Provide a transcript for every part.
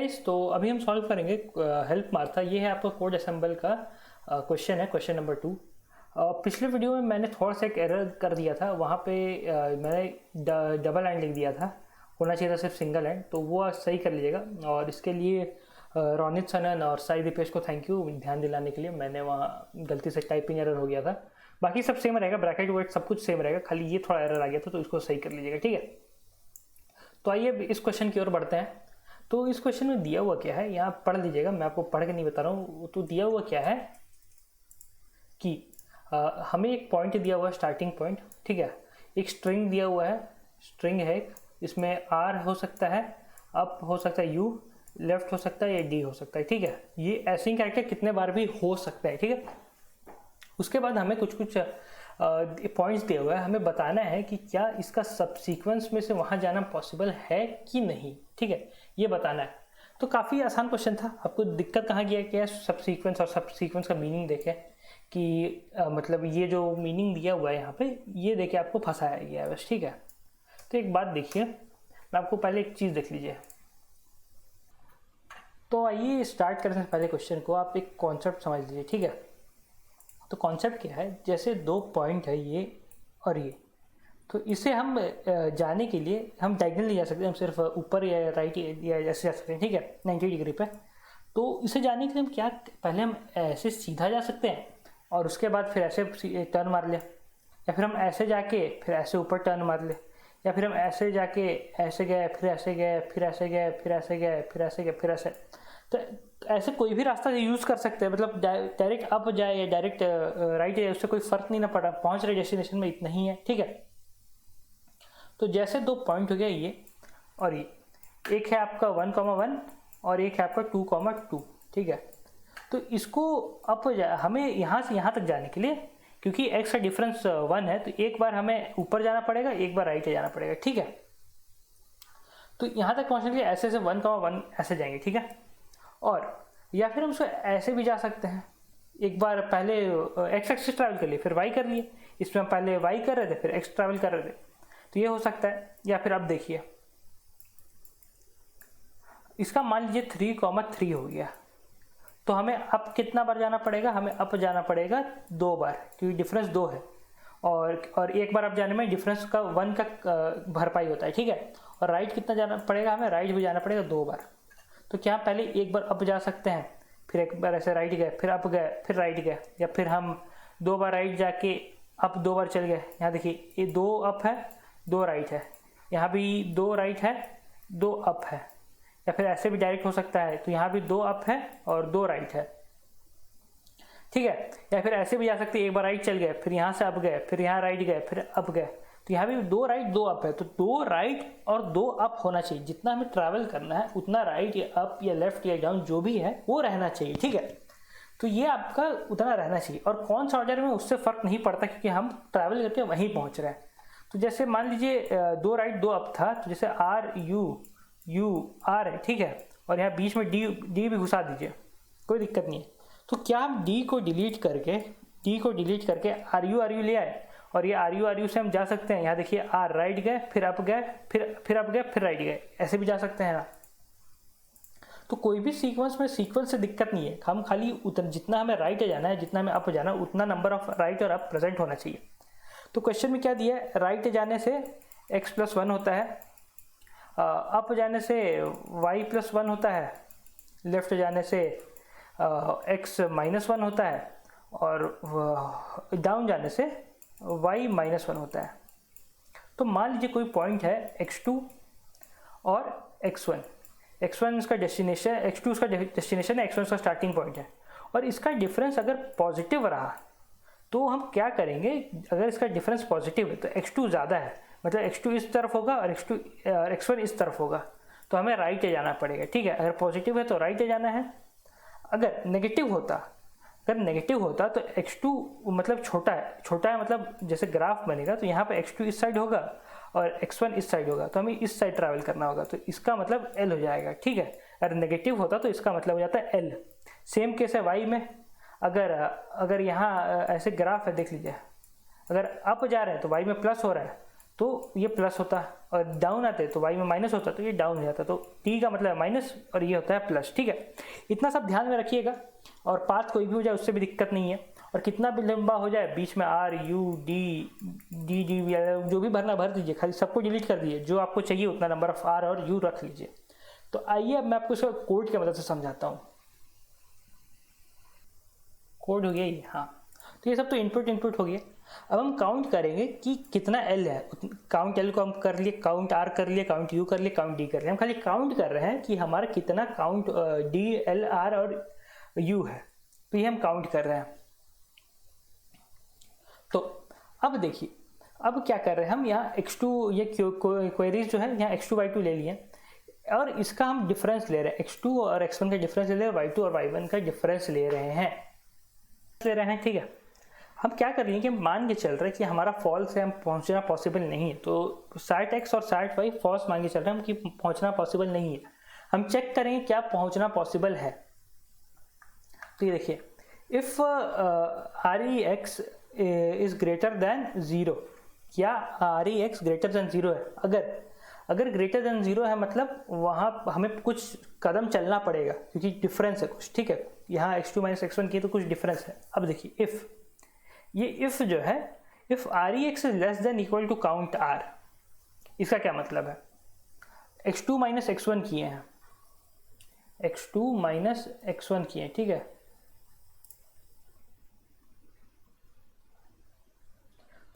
Guys, तो अभी हम सॉल्व करेंगे हेल्प मार्था। ये है आपका कोड असेंबल का क्वेश्चन है, क्वेश्चन नंबर 2। पिछले वीडियो में मैंने थोड़ा सा एक एरर कर दिया था। वहाँ पे मैंने डबल एंड लिख दिया था, होना चाहिए था सिर्फ सिंगल एंड। तो वो आज सही कर लीजिएगा। और इसके लिए रोनित सनन और साई दीपेश को थैंक यू ध्यान दिलाने के लिए। मैंने वहाँ गलती से टाइपिंग एरर हो गया था। बाकी सब सेम रहेगा, ब्रैकेट वर्ड सब कुछ सेम रहेगा, खाली ये थोड़ा एरर आ गया था, तो इसको सही कर लीजिएगा, ठीक है। तो आइए इस क्वेश्चन की ओर बढ़ते हैं। तो इस क्वेश्चन में दिया हुआ क्या है, यहाँ पढ़ लीजिएगा, मैं आपको पढ़ के नहीं बता रहा हूँ। तो दिया हुआ क्या है कि हमें एक पॉइंट दिया हुआ है, स्टार्टिंग पॉइंट, ठीक है। एक स्ट्रिंग दिया हुआ है, स्ट्रिंग है, इसमें आर हो सकता है, अप हो सकता है, यू लेफ्ट हो सकता है, या डी हो सकता है, ठीक है। ये ऐसे कैरेक्टर कितने बार भी हो सकता है, ठीक है। उसके बाद हमें कुछ कुछ पॉइंट्स दिए हुए हैं, हमें बताना है कि क्या इसका सब सीक्वेंस में से वहाँ जाना पॉसिबल है कि नहीं, ठीक है, ये बताना है। तो काफ़ी आसान क्वेश्चन था। आपको दिक्कत कहाँ गया, क्या सब सीक्वेंस और सब सीक्वेंस का मीनिंग देखे कि मतलब ये जो मीनिंग दिया हुआ है यहाँ पे, ये देखे आपको फंसाया गया है बस, ठीक है। तो एक बात देखिए, मैं आपको पहले एक चीज़ देख लीजिए। तो आइए स्टार्ट करने से पहले क्वेश्चन को आप एक कॉन्सेप्ट समझ लीजिए, ठीक है। तो कॉन्सेप्ट क्या है, जैसे दो पॉइंट है ये और ये, तो इसे हम जाने के लिए हम डायगनली जा सकते हैं, हम सिर्फ ऊपर या राइट या ऐसे जा सकते हैं, ठीक है, 90 डिग्री पे। तो इसे जाने के लिए हम क्या, पहले हम ऐसे सीधा जा सकते हैं और उसके बाद फिर ऐसे टर्न मार ले, या फिर हम ऐसे जाके फिर ऐसे ऊपर टर्न मार ले, या फिर हम ऐसे जाके ऐसे गए, फिर ऐसे गए, फिर ऐसे गए, फिर ऐसे गए, फिर ऐसे गए, फिर ऐसे। तो ऐसे कोई भी रास्ता यूज़ कर सकते हैं, मतलब डायरेक्ट अप जाए या डायरेक्ट राइट जाए, उससे कोई फ़र्क नहीं ना पड़ा, पहुंच रहे डेस्टिनेशन में, इतना ही है, ठीक है। तो जैसे दो पॉइंट हो गया ये और ये, एक है आपका 1,1 और एक है आपका 2,2, ठीक है। तो इसको अप हमें यहाँ से यहाँ तक जाने के लिए, क्योंकि x का डिफरेंस 1 है, तो एक बार हमें ऊपर जाना पड़ेगा, एक बार राइट जाना पड़ेगा, ठीक है। तो यहाँ तक पहुँचने के लिए ऐसे 1,1 ऐसे जाएंगे, ठीक है। और या फिर हम उसको ऐसे भी जा सकते हैं, एक बार पहले एक्स एक्सिस ट्रैवल कर लिए, फिर वाई कर लिए। इसमें हम पहले वाई कर रहे थे, फिर एक्स ट्रैवल कर रहे थे, तो ये हो सकता है। या फिर अब देखिए, इसका मान लीजिए 3,3 हो गया, तो हमें अप कितना बार जाना पड़ेगा, हमें अप जाना पड़ेगा 2 बार, क्योंकि डिफरेंस 2 है। और एक बार अप जाने में डिफरेंस का 1 का भरपाई होता है, ठीक है। और राइट कितना जाना पड़ेगा, हमें राइट भी जाना पड़ेगा 2 बार। तो क्या पहले एक बार अप जा सकते हैं, फिर एक बार ऐसे राइट गए, फिर अप गए, फिर राइट गए, या फिर हम 2 बार राइट जाके अप 2 बार चल गए। यहाँ देखिए, ये 2 अप है, 2 राइट है, यहाँ भी 2 राइट है, 2 अप है। या फिर ऐसे भी डायरेक्ट हो सकता है, तो यहाँ भी 2 अप है और 2 राइट है, ठीक है। या फिर ऐसे भी जा सकते हैं, एक बार राइट चल गए, फिर यहाँ से अप गए, फिर यहाँ राइट गए, फिर अप गए। तो यहाँ भी 2 राइट 2 अप है, तो 2 राइट और 2 अप होना चाहिए। जितना हमें ट्रैवल करना है उतना राइट या अप या लेफ्ट या डाउन जो भी है वो रहना चाहिए, ठीक है। तो ये आपका उतना रहना चाहिए, और कौन सा ऑर्डर में उससे फर्क नहीं पड़ता, क्योंकि हम ट्रैवल करके वहीं पहुँच रहे हैं। तो जैसे मान लीजिए 2 राइट 2 अप था, तो जैसे आर यू आर है, ठीक है, और यहाँ बीच में डी भी घुसा दीजिए, कोई दिक्कत नहीं है। तो क्या हम डी को डिलीट करके आर यू ले आए, और ये आर यू से हम जा सकते हैं। यहाँ देखिए, आर राइट गए, फिर अप गए, फिर अप गए, फिर राइट गए, ऐसे भी जा सकते हैं ना। तो कोई भी सीक्वेंस में सीक्वेंस से दिक्कत नहीं है, हम खाली उतना जितना हमें राइट जाना है, जितना हमें अप जाना है, उतना नंबर ऑफ राइट और अप प्रेजेंट होना चाहिए। तो क्वेश्चन में क्या दिया है, राइट जाने से x+1 होता है, अप जाने से y+1 होता है, लेफ्ट जाने से x-1 होता है, और डाउन जाने से y-1 होता है। तो मान लीजिए कोई पॉइंट है x2 और x1 इसका डेस्टिनेशन, x2 उसका डेस्टिनेशन है, x1 उसका स्टार्टिंग पॉइंट है। और इसका डिफरेंस अगर पॉजिटिव रहा तो हम क्या करेंगे, अगर इसका डिफरेंस पॉजिटिव है तो x2 ज़्यादा है, मतलब x2 इस तरफ होगा और x1 इस तरफ होगा, तो हमें राइट जाना पड़ेगा, ठीक है। अगर पॉजिटिव है तो राइट जाना है। अगर नेगेटिव होता तो x2 मतलब छोटा है, मतलब जैसे ग्राफ बनेगा, तो यहाँ पे x2 इस साइड होगा और x1 इस साइड होगा, तो हमें इस साइड ट्रैवल करना होगा, तो इसका मतलब l हो जाएगा, ठीक है। अगर नेगेटिव होता तो इसका मतलब हो जाता है l। सेम केस है y में, अगर यहाँ ऐसे ग्राफ है, देख लीजिए, अगर अप जा रहे हैं तो y में प्लस हो रहा है, तो ये प्लस होता है, और डाउन आते तो y में माइनस होता तो ये डाउन हो जाता। तो t का मतलब है माइनस और ये होता है प्लस। ठीक है, इतना सब ध्यान में रखिएगा। और पाथ कोई भी हो जाए उससे भी दिक्कत नहीं है, और कितना भी लंबा हो जाए बीच में r u d d d जो भी भरना भर दीजिए, खाली सबको डिलीट कर दीजिए, जो आपको चाहिए उतना नंबर ऑफ r और u रख लीजिए। तो आइए अब मैं आपको इसका कोड की मदद से समझाता हूँ। कोड हो गया ये, हाँ। तो ये सब तो इनपुट हो गया। अब हम काउंट करेंगे कि कितना एल है। काउंट एल को हम कर लिए, काउंट आर कर लिए, काउंट यू कर लिए, काउंट डी कर लिए। हम खाली काउंट कर रहे हैं कि हमारा कितना काउंट डी एल आर और यू है, तो ये हम काउंट कर रहे हैं। तो अब देखिए, अब क्या कर रहे हैं हम, यहाँ x2 ये क्वेरीज जो है यहाँ x2 y2 ले लिए, और इसका हम डिफरेंस ले रहे हैं। x2 और x1 का डिफरेंस ले रहे हैं, y2 और y1 का डिफरेंस ले रहे हैं। ठीक है, हम क्या कर रहे हैं कि हम मान के चल रहे हैं कि हमारा फॉल्स है, हम पहुंचना पॉसिबल नहीं है। तो साइट x और साइट y फॉल्स मान के चल रहे हैं हम कि पहुंचना पॉसिबल नहीं है। हम चेक करेंगे क्या पहुंचना पॉसिबल है। तो ये देखिए, if r x is greater than 0, क्या आर एक्स ग्रेटर देन 0 है। अगर ग्रेटर देन 0 है मतलब वहाँ हमें कुछ कदम चलना पड़ेगा, क्योंकि डिफरेंस है कुछ। ठीक है, यहाँ x2 माइनस x1 की तो कुछ डिफरेंस है। अब देखिए, इफ़ ये इफ़ जो है, if r e x is less than equal to count r, इसका क्या मतलब है। x2 माइनस x1 किए हैं, x2 माइनस x1 किए हैं। ठीक है,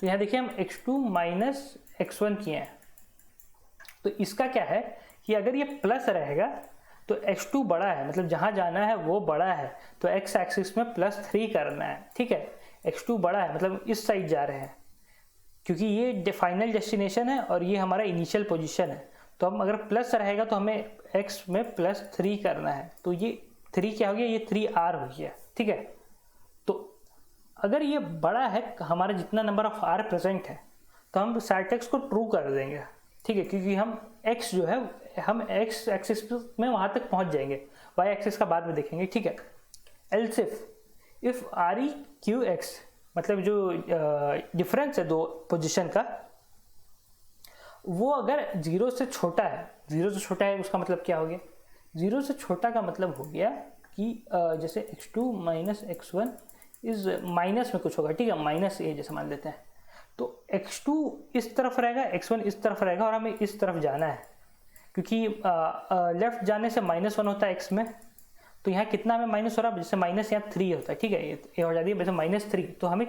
तो यहाँ देखिए हम x2 माइनस x1 किए हैं। तो इसका क्या है कि अगर ये प्लस रहेगा तो x2 बड़ा है, मतलब जहाँ जाना है वो बड़ा है, तो x एक्सिस में +3 करना है। ठीक है, x2 बड़ा है मतलब इस साइड जा रहे हैं, क्योंकि ये फाइनल डेस्टिनेशन है और ये हमारा इनिशियल पोजीशन है। तो हम अगर प्लस रहेगा तो हमें x में +3 करना है। तो ये 3 क्या हो गया, ये 3r हो गया। ठीक है, तो अगर ये बड़ा है हमारा जितना नंबर ऑफ r प्रेजेंट है, तो हम साइट x को ट्रू कर देंगे। ठीक है, क्योंकि हम x जो है, हम x एक्सिस में वहाँ तक पहुँच जाएंगे, y एक्सिस का बाद में देखेंगे। ठीक है, else if R E Q x, मतलब जो डिफरेंस है दो पोजीशन का, वो अगर 0 से छोटा है, 0 से छोटा है उसका मतलब क्या हो गया, 0 से छोटा का मतलब हो गया कि जैसे x2 minus x1 is minus में कुछ होगा। ठीक है, माइनस a जैसे मान लेते हैं, तो x2 इस तरफ रहेगा, x1 इस तरफ रहेगा, और हमें इस तरफ जाना है, क्योंकि लेफ्ट जाने से -1 होता है x में। तो यहाँ कितना हमें माइनस हो रहा है, जैसे माइनस यहाँ 3 होता है। ठीक है, ये हो जाती है वैसे -3, तो हमें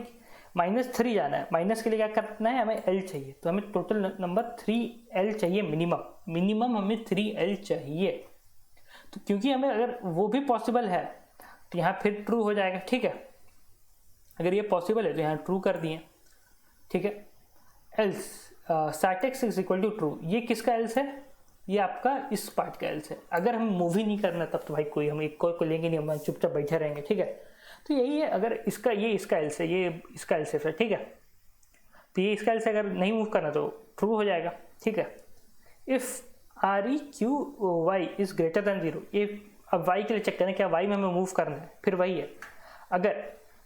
-3 जाना है। माइनस के लिए क्या करना है, हमें l चाहिए, तो हमें टोटल नंबर 3l चाहिए मिनिमम हमें 3l चाहिए। तो क्योंकि हमें अगर वो भी पॉसिबल है तो यहाँ फिर ट्रू हो जाएगा। ठीक है, अगर ये पॉसिबल है तो यहाँ ट्रू कर दिए। ठीक है, else site x is equal to true, ये किसका एल्स है, ये आपका इस पार्ट का एल्स है। अगर हम मूव ही नहीं करना तब तो भाई हम एक को लेंगे नहीं, हम चुपचाप बैठे रहेंगे। ठीक है, तो यही है, अगर इसका ये इसका एल्स है, ये इसका एल्स है। ठीक है, तो ये इसका एल्स, अगर नहीं मूव करना तो ट्रू हो जाएगा। ठीक है, if R E Q Y is greater than 0, ये अब वाई के लिए चेक करें क्या वाई में हमें मूव करना है, फिर वही है।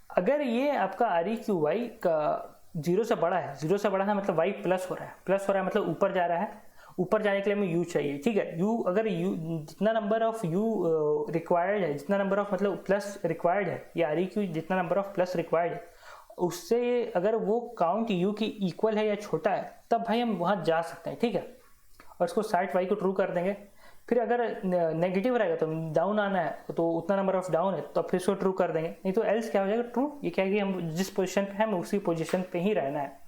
अगर ये आपका आर ई क्यू वाई का 0 से बड़ा है, 0 से बड़ा है मतलब y प्लस हो रहा है मतलब ऊपर जा रहा है। ऊपर जाने के लिए हमें u चाहिए। ठीक है, u अगर u जितना नंबर ऑफ u रिक्वायर्ड है, जितना नंबर ऑफ मतलब प्लस रिक्वायर्ड है, या आर ई क्यू जितना नंबर ऑफ प्लस रिक्वायर्ड है, उससे अगर वो काउंट u की इक्वल है या छोटा है, तब भाई हम वहाँ जा सकते हैं। ठीक है, और इसको साइट y को ट्रू कर देंगे। फिर अगर नेगेटिव रहेगा तो डाउन आना है, तो उतना नंबर ऑफ डाउन है तो फिर इसको ट्रू कर देंगे, नहीं तो एल्स क्या हो जाएगा ट्रू। ये क्या है कि हम जिस पोजीशन पे हैं हमें उसी पोजीशन पे ही रहना है।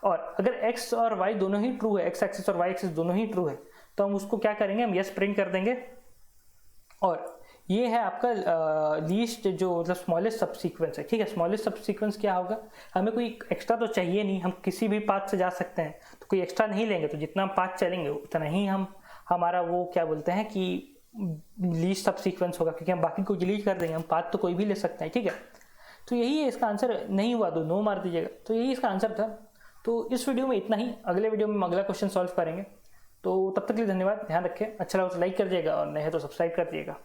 और अगर x और y दोनों ही ट्रू है, x एक्सिस और y एक्सिस दोनों ही ट्रू है, तो हम उसको क्या करेंगे, हम यस प्रिंट कर देंगे। और ये है आपका लीस्ट जो मतलब स्मॉलेस्ट सब सीक्वेंस है। ठीक है, स्मॉलेस्ट सब सीक्वेंस क्या होगा, हमें कोई एक्स्ट्रा तो चाहिए नहीं, हम किसी भी पाथ से जा सकते हैं, तो कोई एक्स्ट्रा नहीं लेंगे, तो जितना पाथ चलेंगे उतना ही हमारा वो क्या बोलते हैं कि लीस्ट सब सीक्वेंस होगा, क्योंकि हम बाकी को डिलीट कर देंगे, हम पाथ तो कोई भी ले सकते हैं। ठीक है, तो यही है इसका आंसर। नहीं हुआ तो नो मार दीजिएगा। तो यही इसका आंसर था। तो इस वीडियो में इतना ही, अगले वीडियो में हम अगला क्वेश्चन सॉल्व करेंगे। तो तब तक के लिए धन्यवाद, ध्यान रखें, अच्छा लगा तो लाइक कर दिएगा और नहीं है तो सब्सक्राइब कर दिएगा।